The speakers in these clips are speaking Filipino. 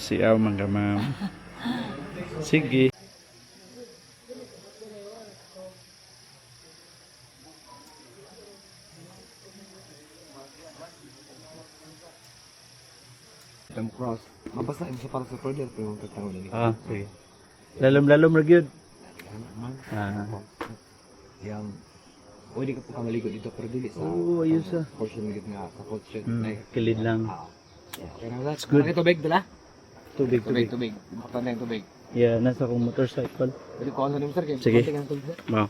Siyaw mga ma'am. Sige. Cross. Mabasa yung para sa further pero yung tatawag nila. Ah, sige. Lalom-lalom ra gyud. Yang pwede ka po kang maligo dito pero dili sa ayos ah. portion ng nga sa coach shed. Kilid lang. It's good. Tubig dala? Tubig. Makapanda yung tubig. Yeah, nasa kong motorcycle. Pwede ko ano sir kay. Sige. Wow.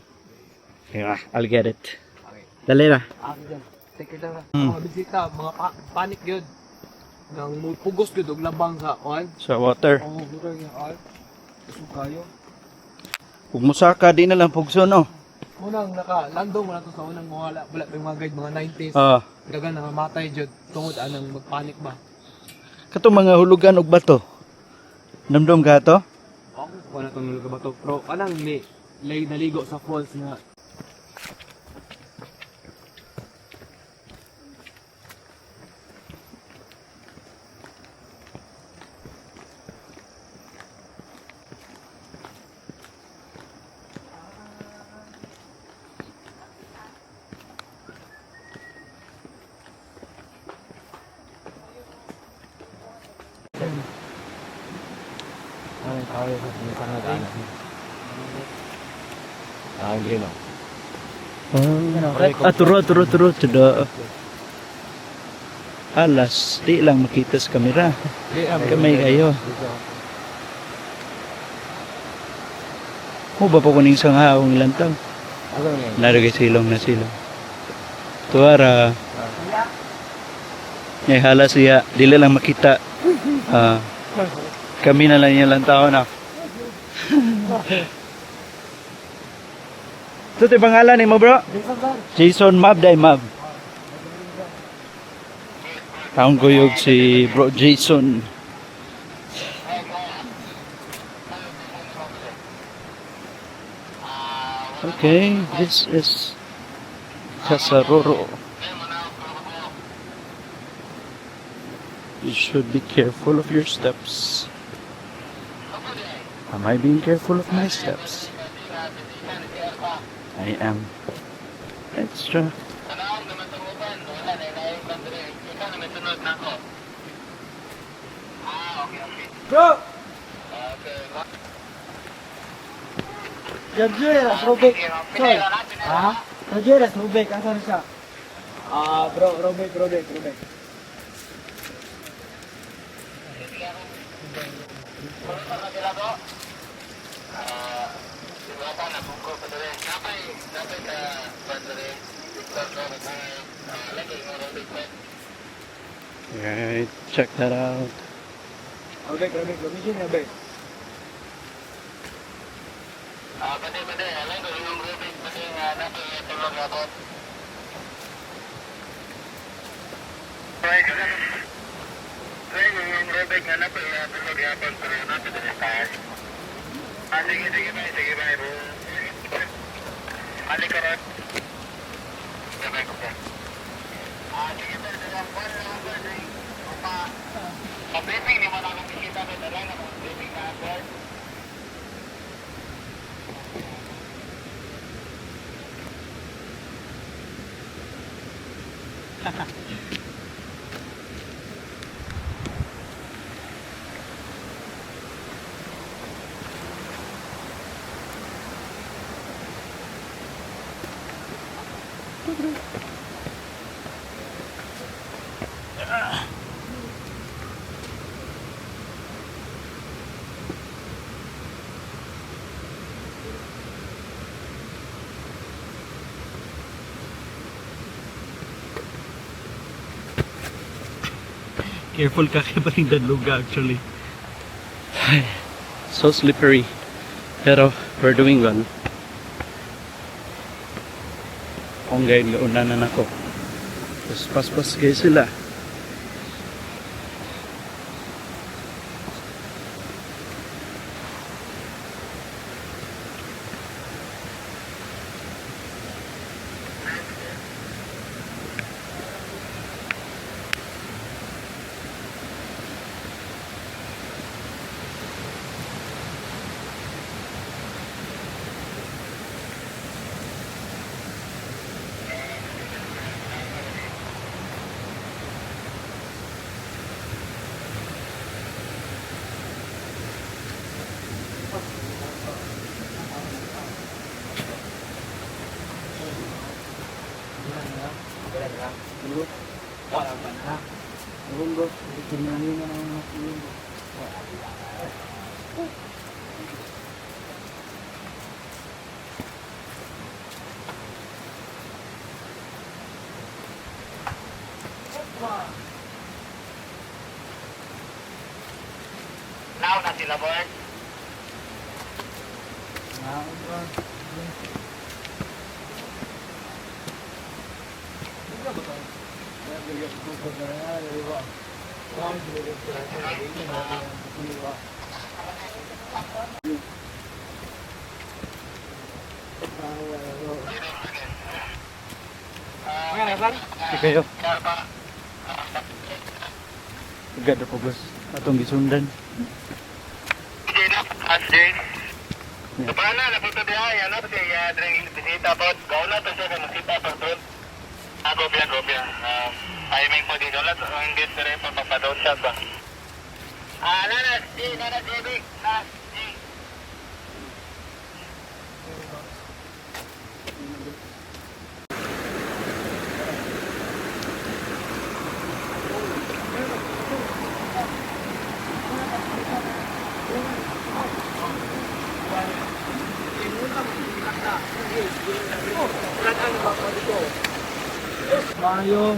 Yeah, I'll get it. Okay. Dali na. Take it lang. Mga bisita, mga panic gyud. Nang pugos gyud og labang sa on. Sa water. Oh, water yung all. Gusto kayo. Kung musaka di na lang pugso no. Unang naka-landong wala to sa unang wala pa yung mga guide mga 90s. Dagan na mamatay jud tungod anang magpanik ba. Kato mga hulugan og bato. Namdom ka to? Wala tong hulugan bato. Pero anang lay naligo sa falls nga. Turo. Tudo. Alas, di lang makita sa kamera. Kamay kayo. Mo ba po kuning isang haong lantang? Naragay silong na silong. Tuwara. Ngay halas siya, dili lang makita. Kami na lang yung lantaw na. Ito tayo pangalan ni mo bro? Jason Mab, day Mab. Taong kuyog si bro Jason. Okay, this is Casaroro. You should be careful of your steps. Am I being careful of my steps? I am. Extra. Bro! Jarjera, Robek. Choy. Ha? Jarjera, Robek. Asan siya? Bro, Robek. Alright, check that out. Robek. Location niya, Robek. Pwede. Alam ko yung Robek. Pwede nga natin tulog ako. Yung Robek nga natin tulog ako. Pero natin din tayo. Sige, bye, bro. Ali ka rin. Sabay ko po. Sige, sir. Sa-briefing, di mo na nakikita ko talaga na kung briefing na, sir. Careful ka kay patingdan luga actually. So slippery. Pero we're doing well. Kung guide, una na ako. Tapos paspas kayo sila. Now na sila, boy. Di kayo. Gada po bus. Atong gisundan. Paano na punta diha yan na pati dring bisita po. Gaw na to siya na makita pa doon. Gobya. Timing po dito lang ang guest rin pa papadon siya ba. Nanas, big. Mayo.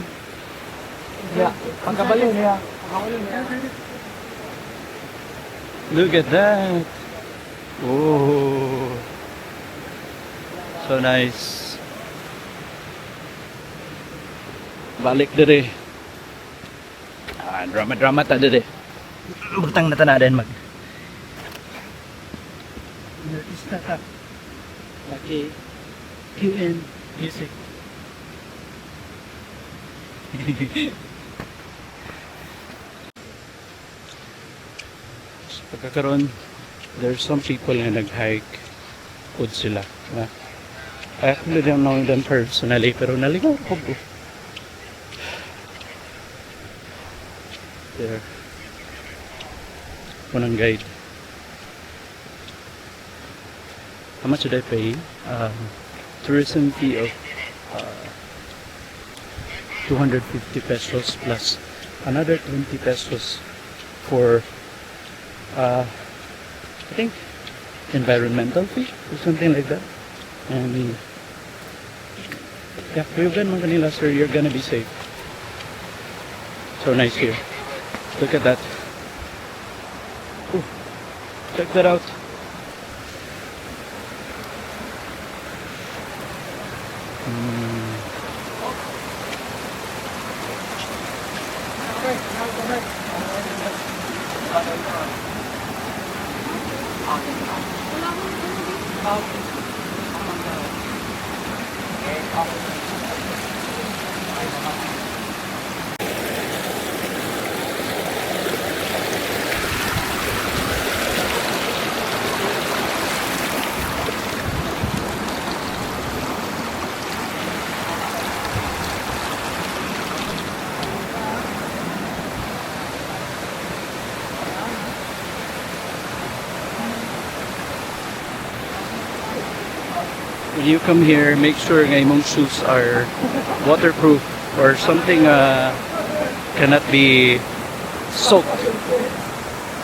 Ya, pagkabalin niya. Look at that. Oh. So nice. Balik dire. Drama ta dire. Butang na tanadan mag. Artista ta. Laki QN music. Pagkakaroon, there's some people na nag-hike. Good sila. I actually don't know them personally, pero naligaw ko po. There. Unang guide. How much did I pay? Tourism fee of 250 pesos plus another 20 pesos for I think environmental fee or something like that. And yeah, Reuben Manila, sir, you're gonna be safe. So nice here. Look at that. Ooh, check that out. When you come here, make sure nga imong shoes are waterproof or something cannot be soaked.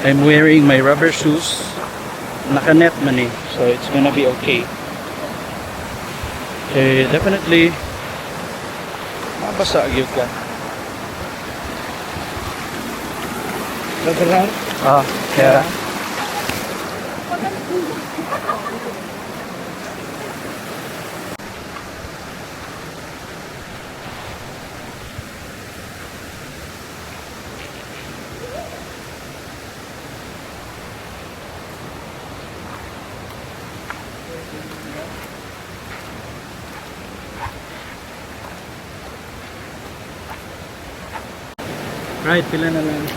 I'm wearing my rubber shoes. Naka-net man eh, so it's gonna be okay. Okay, definitely mabasa gyud ka. Labaran? Yeah. Right, pila na lang.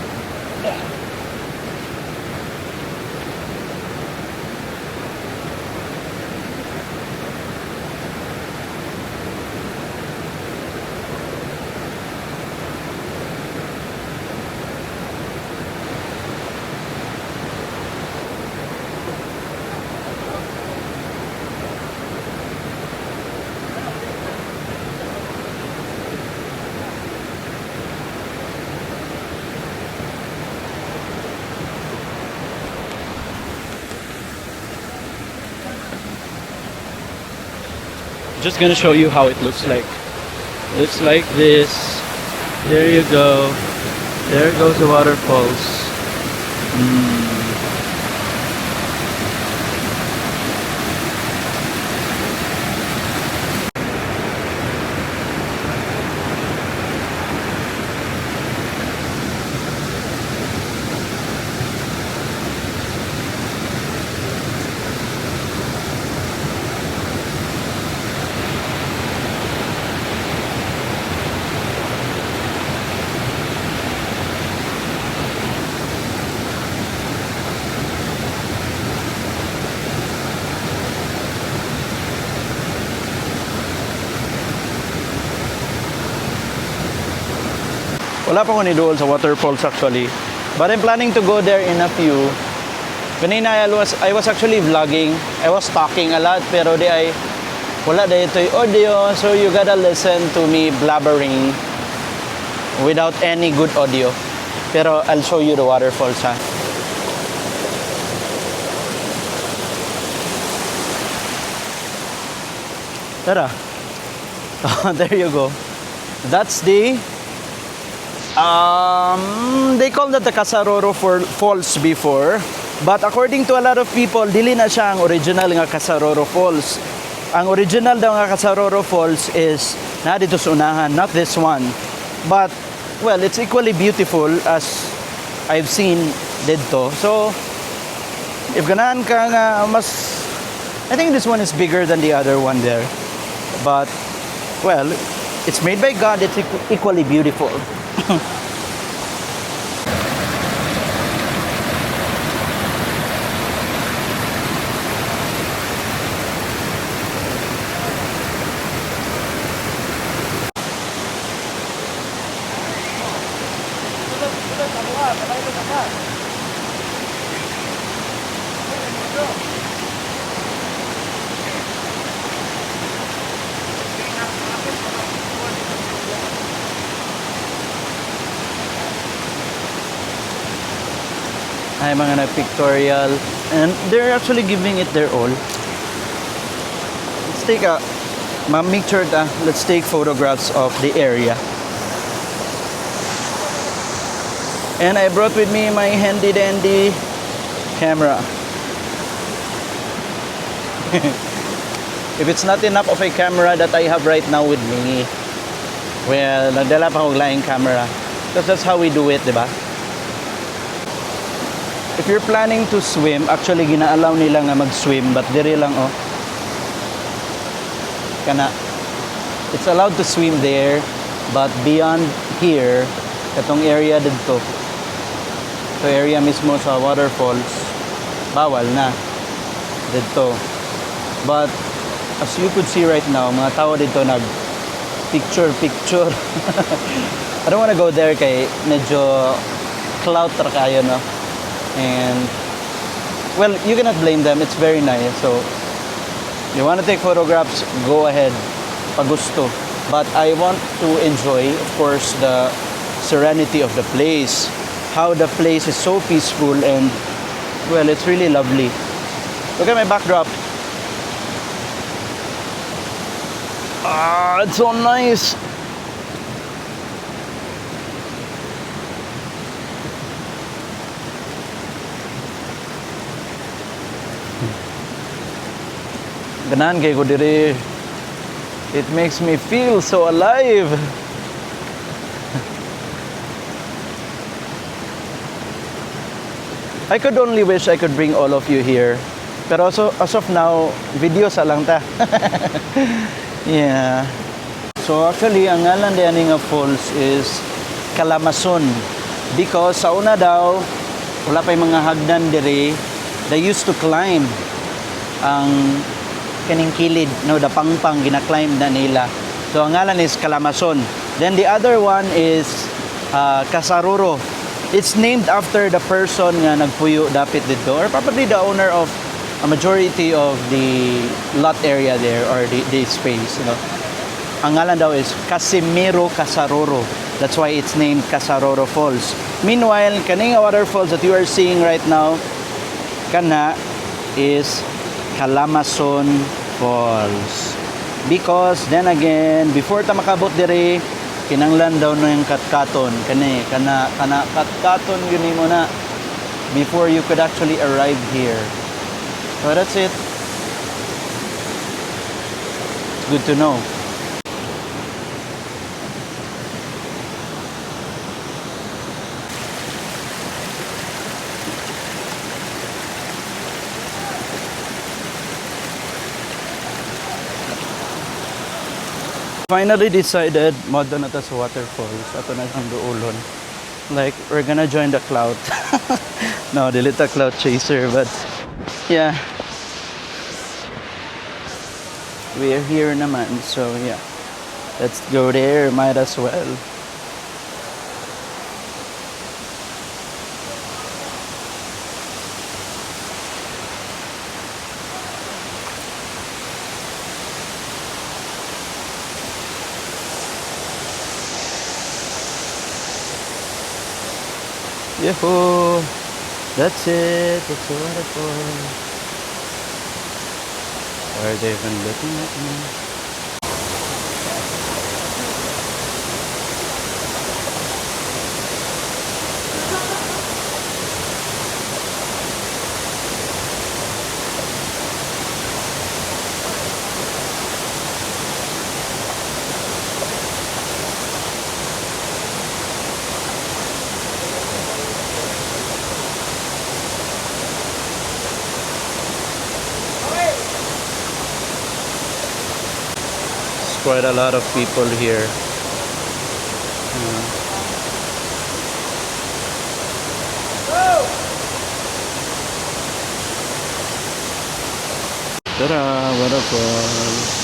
Just gonna show you how it looks like. Looks like this. There you go. There goes the waterfalls. Wala pa ko ni doon sa waterfalls actually. But I'm planning to go there in a few. Kanina I was actually vlogging. I was talking a lot pero wala dito yung audio, so you gotta listen to me blabbering without any good audio. Pero I'll show you the waterfalls ha. Tara. There you go. That's the they call that the Casaroro Falls before, but according to a lot of people, dili na siya ang original nga Casaroro Falls. Ang original daw nga Casaroro Falls is na dito sa unahan, not this one. But well, it's equally beautiful as I've seen dito. So if ganahan ka nga mas, I think this one is bigger than the other one there. But well, it's made by God, it's equally beautiful. Ay, mga nag-pictorial. And they're actually giving it their all. Let's take let's take photographs of the area. And I brought with me my handy dandy camera. If it's not enough of a camera that I have right now with me, well, nagdala pa akong laing camera. Because that's how we do it, di ba? If you're planning to swim, actually gina-allow nila nga mag-swim, but dire lang oh. Kana. It's allowed to swim there, but beyond here, katong area dito. So area mismo sa waterfalls, bawal na dito. But as you could see right now, mga tao dito nag picture. I don't wanna go there kay medyo clout ra kayo, no? And well, you cannot blame them, it's very nice. So you want to take photographs, go ahead, pagusto. But I want to enjoy, of course, the serenity of the place, how the place is so peaceful, and well, it's really lovely. Look at my backdrop. It's so nice. Ganan kay ko diri. It makes me feel so alive. I could only wish I could bring all of you here. Pero also, as of now, video sa lang ta. Yeah. So actually, ang ngalan diyan nga falls is Calamason. Because sa una daw, wala pa yung mga hagdan diri. They used to climb ang kaning kilid, no, the pangpang gina-climb na nila. So ang ngalan is Calamason. Then the other one is Casaroro. It's named after the person nga nagpuyo dapit dito, or probably the owner of a majority of the lot area there, or the space, you know. Ang ngalan daw is Casimiro Casaroro. That's why it's named Casaroro Falls. Meanwhile, kaning waterfalls that you are seeing right now, kana is Calamason Falls. Because then again, before ta makabot dire, kinanglan daw no yung katkaton kana katkaton yun mo na before you could actually arrive here. So that's it. It's good to know. Finally decided modo na ta sa waterfalls ato na ang duolon. Like we're gonna join the cloud. No, delete the cloud chaser, but yeah, we are here naman, so yeah, let's go there, might as well. Yahoo! That's it. That's the waterfall. Are they even looking at me? Quite a lot of people here. Ta-da! Waterfall.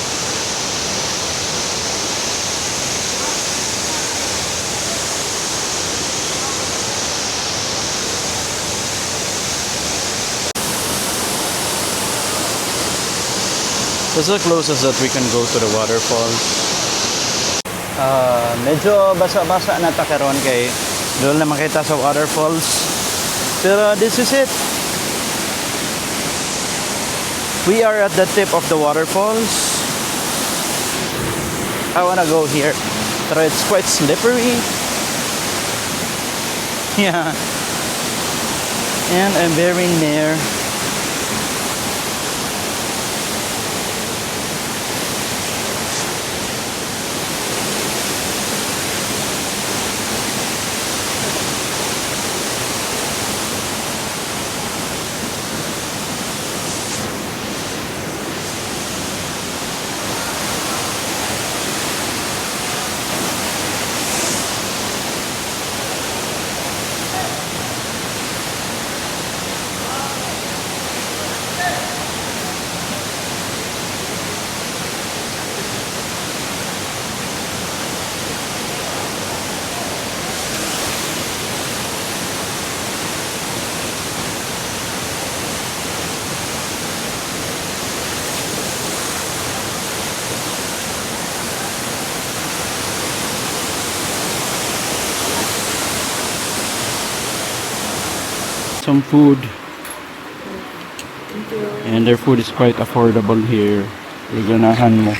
This is the closest that we can go to the waterfalls. Medyo basa-basa na takaron kay doon na makita sa waterfalls. Pero this is it. We are at the tip of the waterfalls. I wanna go here, but it's quite slippery. Yeah, and I'm very near. Some food, and their food is quite affordable here. Ganahan mo.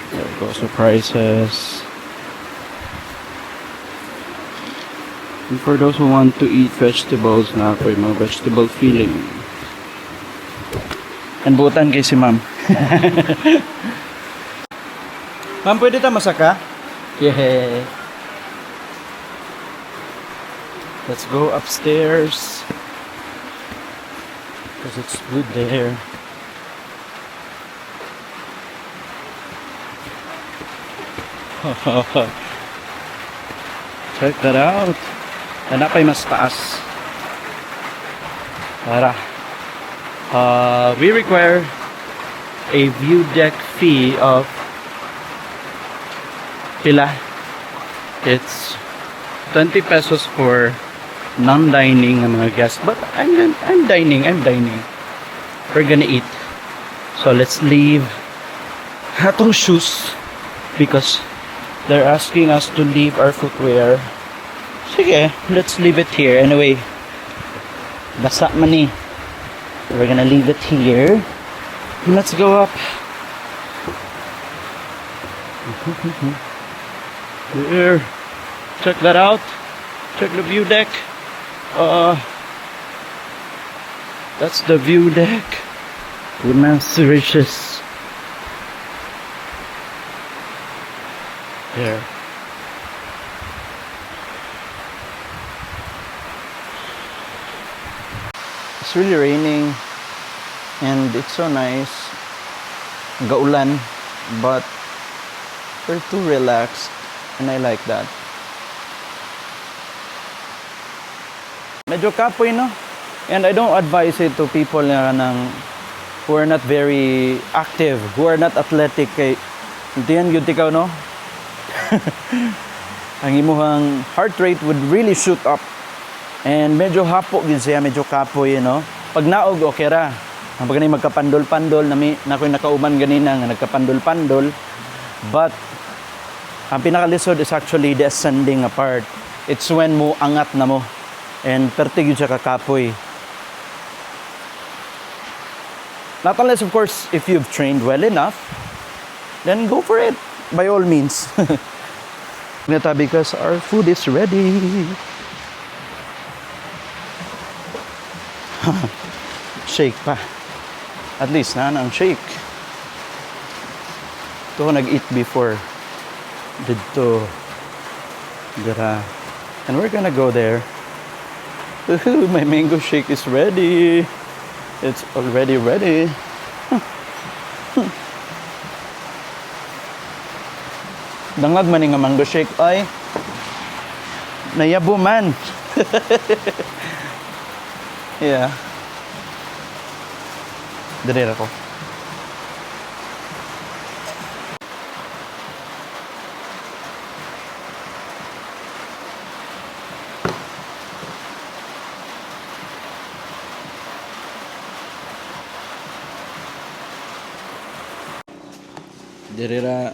There goes the prices. And for those who want to eat vegetables, na ako yung mga vegetable filling. And butan kay si ma'am. Ma'am, pwede ta masaka? Yeah. Let's go upstairs because it's good there. Check that out. Hanap ay mas taas. Tara. We require a view deck fee of pila. It's 20 pesos for non-dining ang mga guests, but I'm dining. We're gonna eat, so let's leave atong shoes because they're asking us to leave our footwear. Sige, let's leave it here anyway. Basa man ni. We're gonna leave it here. Let's go up. There. Check that out. Check the view deck. That's the view deck. Goodness gracious. There. It's really raining and it's so nice. Gaulan, but we're too relaxed and I like that. Medyo kapoy, no? And I don't advise it to people who are not very active, who are not athletic. Kay diyan yun ikaw, no? Ang imuhang heart rate would really shoot up. And medyo hapo gid siya, medyo kapoy, no? Pag naog, okay ra. Ang pag magkapandol-pandol, na ko'y nakauman ganina nga nagkapandol-pandol. But ang pinakalisod is actually the ascending part. It's when mo angat na mo. And pertig yun siya kakapoy. Not unless, of course, if you've trained well enough, then go for it, by all means. Because our food is ready. Shake pa. At least, ang shake. Ito nag-eat before. Dito. Dira. And we're gonna go there. Woohoo, my mango shake is ready. It's already ready. Dangag man nga mango shake ay nayabo man. Yeah. Dire ako. Dirira.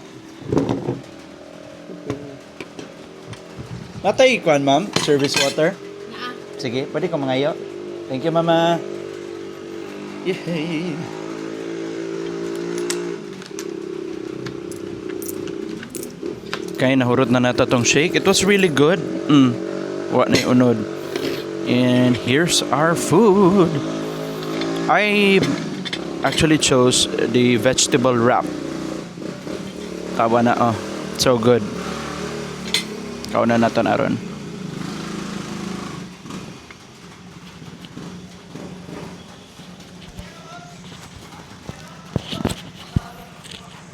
Natay kuan, ma'am, service water. Sige, pwede ko mangayo. Thank you, mama. Yay. Kaya nahurot na nato tong shake. It was really good. What na unod. And here's our food. I actually chose the vegetable wrap. Kawa na, oh. So good. Kawa na natin aron.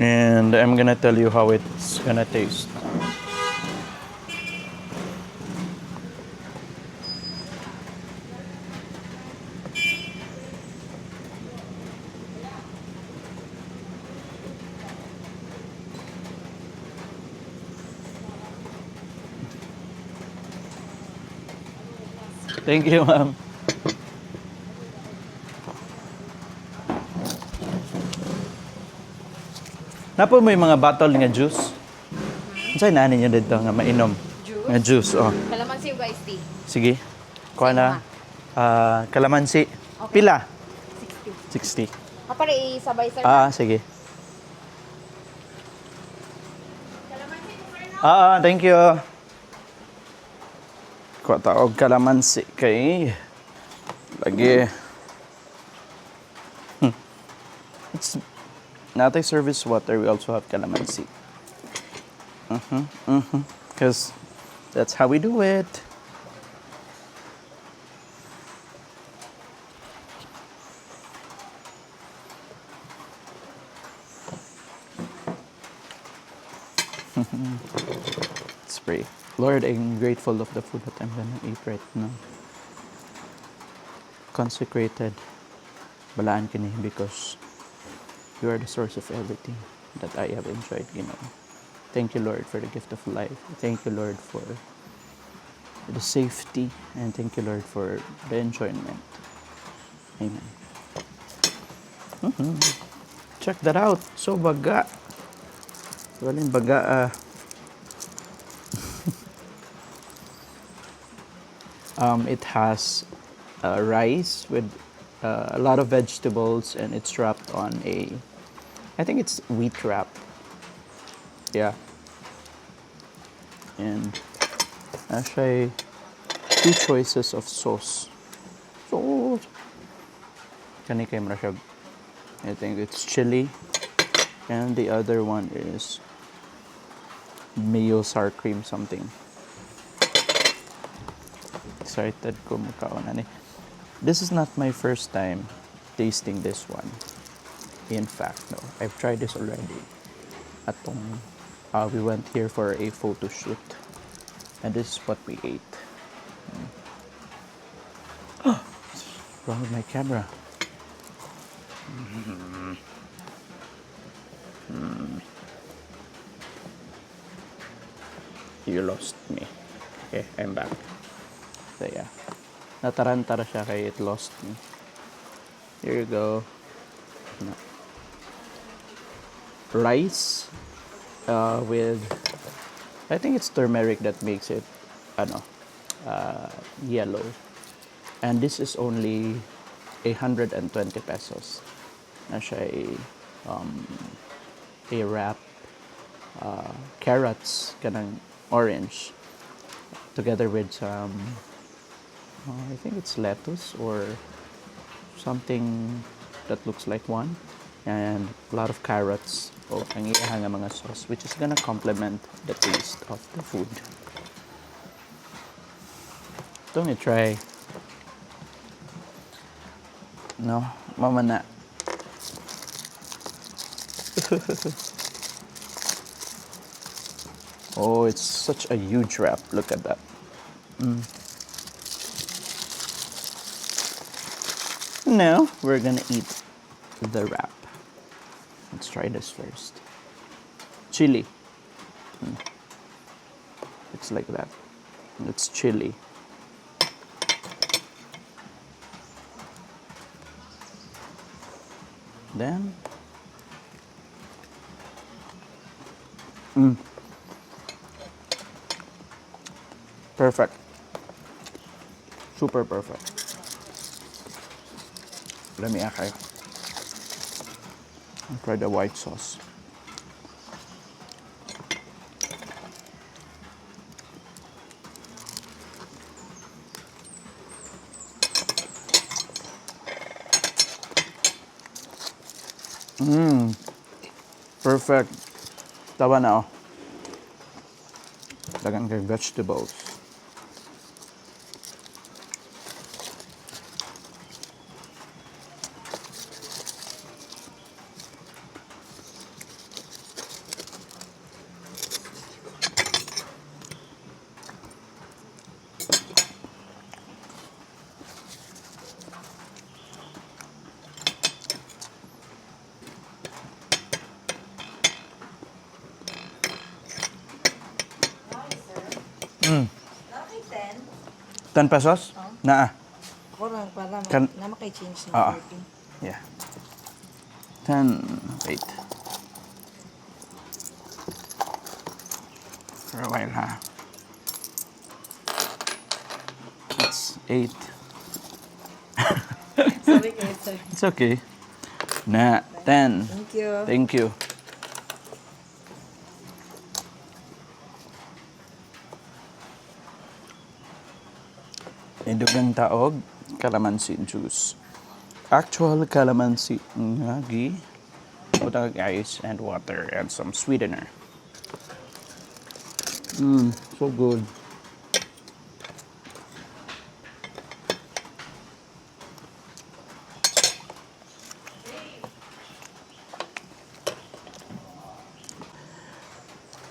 And I'm gonna tell you how it's gonna taste. Thank you, ma'am. Napo mo yung mga bottle nga juice? Saan na ninyo dito nga mainom? Juice? Nga juice, oh. Kalamansi o iced tea? Sige. Kuha na. Kalamansi. Okay. Pila? 60. 60. Para isabay, sir. Sige. Thank you. Kuha taog kalamansi kay lagi. It's not a service water. We also have calamansi. Because that's how we do it. Let's pray. Lord, I'm grateful of the food that I'm gonna eat right now. Consecrated. Balaan kini because you are the source of everything that I have enjoyed, you know. Thank you, Lord, for the gift of life. Thank you, Lord, for the safety. And thank you, Lord, for the enjoyment. Amen. Check that out. So baga. Waling baga. It has rice with a lot of vegetables, and it's wrapped on I think it's wheat wrap. Yeah. And actually, two choices of sauce. Sauce. Kani kay mara siya. I think it's chili. And the other one is mayo sour cream something. Excited ko makaon ani. This is not my first time tasting this one. In fact, no, I've tried this already. Atong, we went here for a photo shoot, and this is what we ate. What's wrong with my camera? You lost me. Okay, I'm back. So yeah, natarantara siya kaya it lost me. Here you go. No. Rice with, I think it's turmeric that makes it yellow. And this is only 120 pesos. Na siya a wrap, carrots, kanang orange, together with some, I think it's lettuce or something that looks like one, and a lot of carrots o ang iyahang nga mga sauce, which is gonna complement the taste of the food. Don't you try? No, mama na. Oh, it's such a huge wrap. Look at that. Now we're gonna eat the wrap. Let's try this first. Chili. It's like that. It's chili. Then perfect. Super perfect. Let me try. I'll try the white sauce. Perfect. Tawa na, oh. Dagang kay vegetables. Nakay 10. 10 pesos? Naa. Kurang para Kan- na makay-change Ah, na 30. Yeah. 10. Wait. For a while, ha? It's 8. Sorry guys, sorry. It's okay. Na. 10. Thank you. Thank you. Idugang taog, calamansi juice. Actual calamansi nga putang ice and water and some sweetener. So good.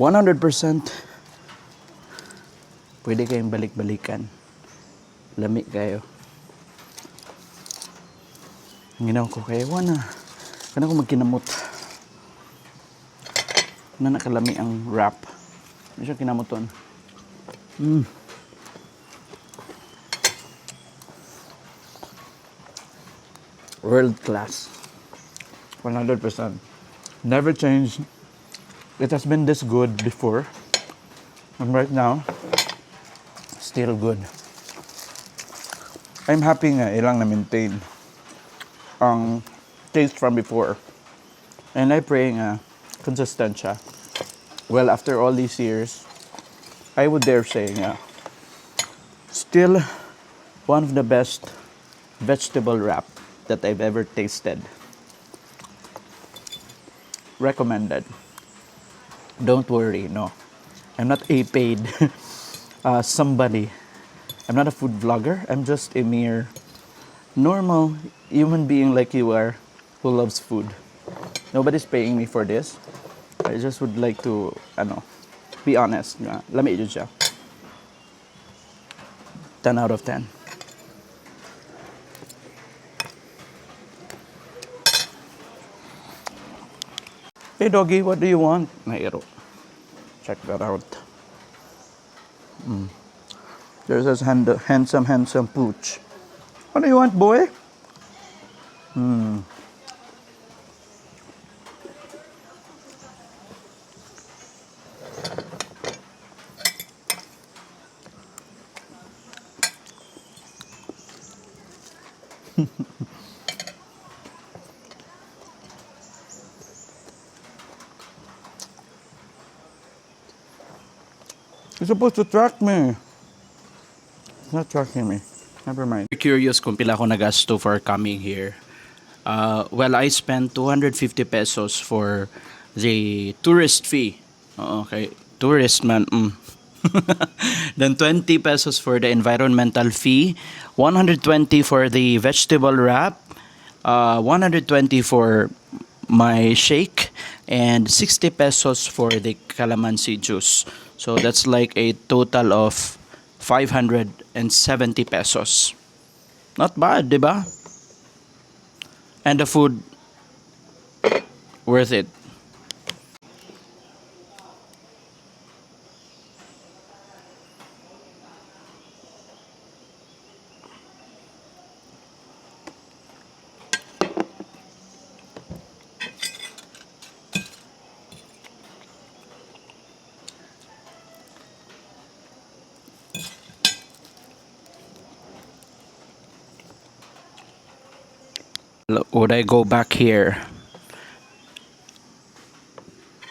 $100% pwede kayong balik-balikan. Lami kayo. Ginaw ko kayo na. Kana ko magkinamot. Na nakalami ang wrap. Hindi siya kinamoton. World class. 100%. Never changed. It has been this good before. And right now, still good. I'm happy nga ilang na-maintain ang taste from before. And I pray nga consistent siya. Well, after all these years, I would dare say, yeah, still one of the best vegetable wrap that I've ever tasted. Recommended. Don't worry, no. I'm not a paid somebody. I'm not a food vlogger. I'm just a mere normal human being like you are who loves food. Nobody's paying me for this. I just would like to, be honest. Lamig yun siya. 10 out of 10. Hey doggy, what do you want? Nairo. Check that out. There's this handsome pooch. What do you want, boy? You're supposed to track me. It's not tracking me. Never mind. Curious kung pila ako nagasto for coming here. Well, I spent 250 pesos for the tourist fee. Okay, tourist man. Then 20 pesos for the environmental fee, 120 for the vegetable wrap, 120 for my shake, and 60 pesos for the calamansi juice. So that's like a total of 570 pesos. Not bad, diba? And the food, worth it. Would I go back here?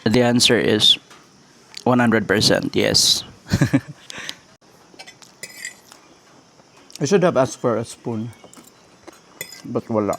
The answer is 100% yes. I should have asked for a spoon, but wala.